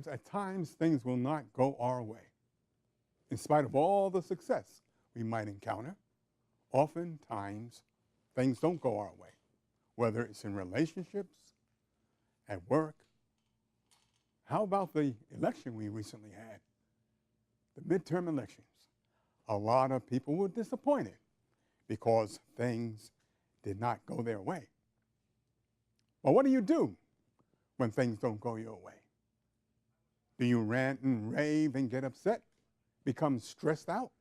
At times, things will not go our way. In spite of all the success we might encounter, oftentimes things don't go our way, whether it's in relationships, at work. How about the election we recently had, the midterm elections? A lot of people were disappointed because things did not go their way. Well, what do you do when things don't go your way? Do you rant and rave and get upset, become stressed out?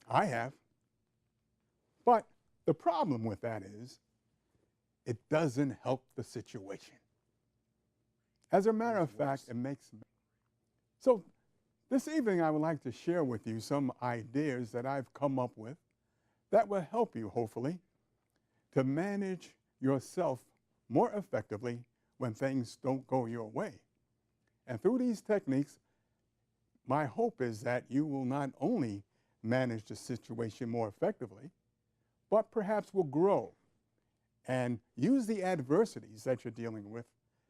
I have. But the problem with that is it doesn't help the situation. As a matter of fact, it makes me. So this evening I would like to share with you some ideas that I've come up with that will help you, hopefully, to manage yourself more effectively when things don't go your way. And through these techniques, my hope is that you will not only manage the situation more effectively, but perhaps will grow and use the adversities that you're dealing with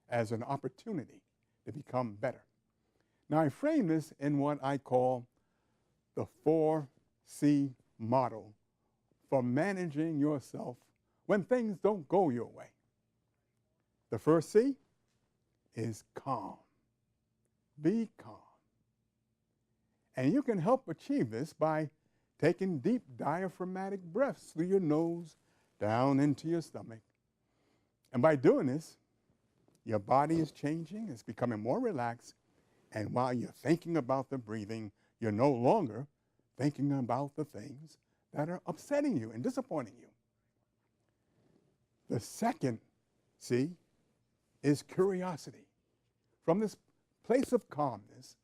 as an opportunity to become better. Now, I frame this in what I call the 4C model for managing yourself when things don't go your way. The first C is calm. Be calm. And you can help achieve this by taking deep diaphragmatic breaths through your nose down into your stomach. And by doing this, your body is changing, it's becoming more relaxed, and while you're thinking about the breathing, you're no longer thinking about the things that are upsetting you and disappointing you. The second C is curiosity. From this place of calmness,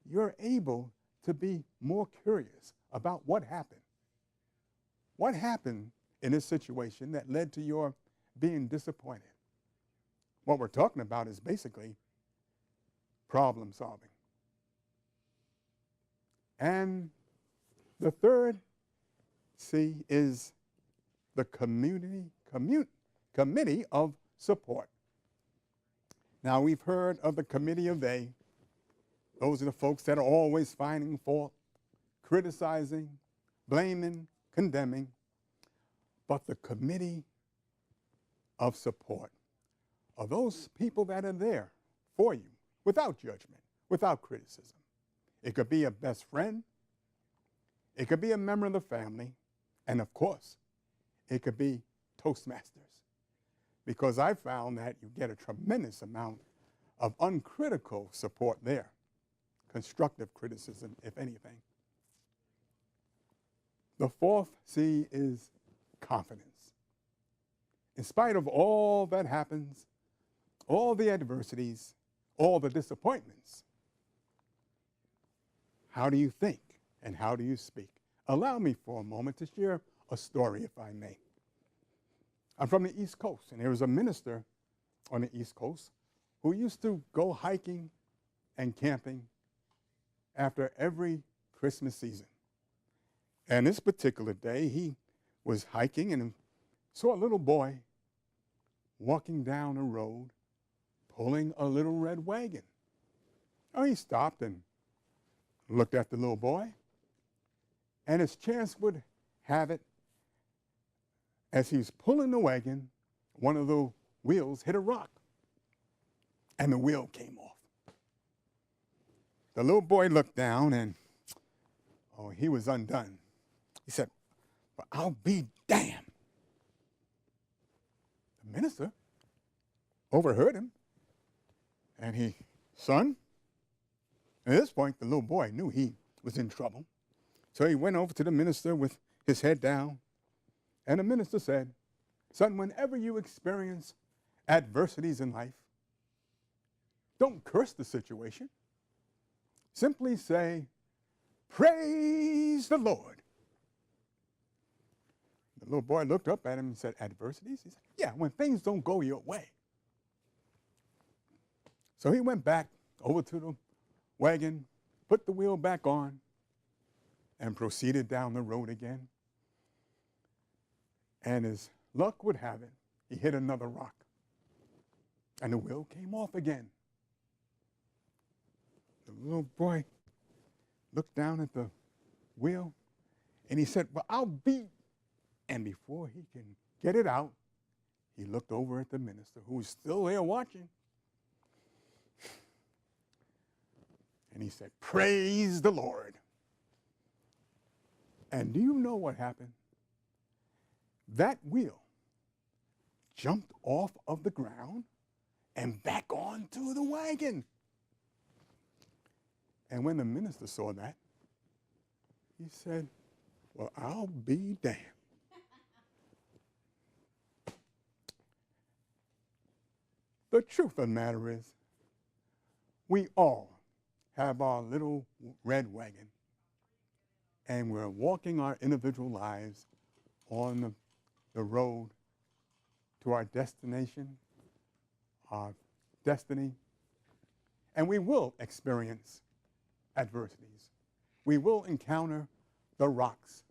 you're able to be more curious about what happened. What happened in this situation that led to your being disappointed? What we're talking about is basically problem solving. And the third C is the committee of support. Now, we've heard of the committee of they. Those are the folks that are always finding fault, criticizing, blaming, condemning. But the committee of support are those people that are there for you without judgment, without criticism. It could be a best friend. It could be a member of the family. And of course, it could be Toastmasters. Because I found that you get a tremendous amount of uncritical support there. Constructive criticism, if anything. The fourth C is confidence. In spite of all that happens, all the adversities, all the disappointments, how do you think and how do you speak? Allow me for a moment to share a story, if I may. I'm from the East Coast, and there was a minister on the East Coast who used to go hiking and camping after every Christmas season. And this particular day, he was hiking and saw a little boy walking down a road, pulling a little red wagon. Oh, he stopped and looked at the little boy, and as chance would have it, as he was pulling the wagon, one of the wheels hit a rock, and the wheel came off. The little boy looked down, and oh, he was undone. He said, "Well, I'll be damned." The minister overheard him, and he, "Son," at this point, the little boy knew he was in trouble. So he went over to the minister with his head down, and the minister said, "Son, whenever you experience adversities in life, don't curse the situation. Simply say, 'Praise the Lord.'" The little boy looked up at him and said, "Adversities?" He said, "Yeah, when things don't go your way." So he went back over to the wagon, put the wheel back on, and proceeded down the road again. And as luck would have it, he hit another rock, and the wheel came off again. little boy looked down at the wheel, and he said, well, I'll be. And before he can get it out, he looked over at the minister, who was still there watching. And he said, praise the Lord. And do you know what happened? That wheel jumped off of the ground and back onto the wagon. And when the minister saw that, he said, well, I'll be damned. The truth of the matter is, we all have our little red wagon, and we're walking our individual lives on the road to our destination, our destiny, and we will experience adversities. We will encounter the rocks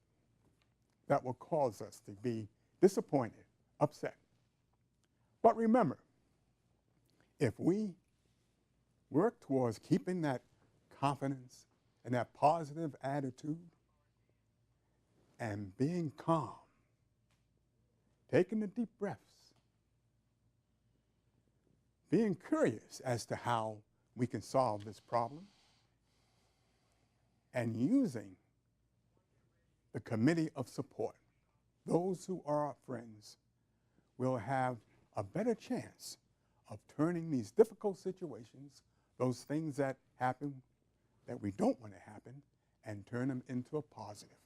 that will cause us to be disappointed, upset. But remember, if we work towards keeping that confidence and that positive attitude and being calm, taking the deep breaths, being curious as to how we can solve this problem, and using the committee of support, those who are our friends, will have a better chance of turning these difficult situations, those things that happen that we don't want to happen, and turn them into a positive.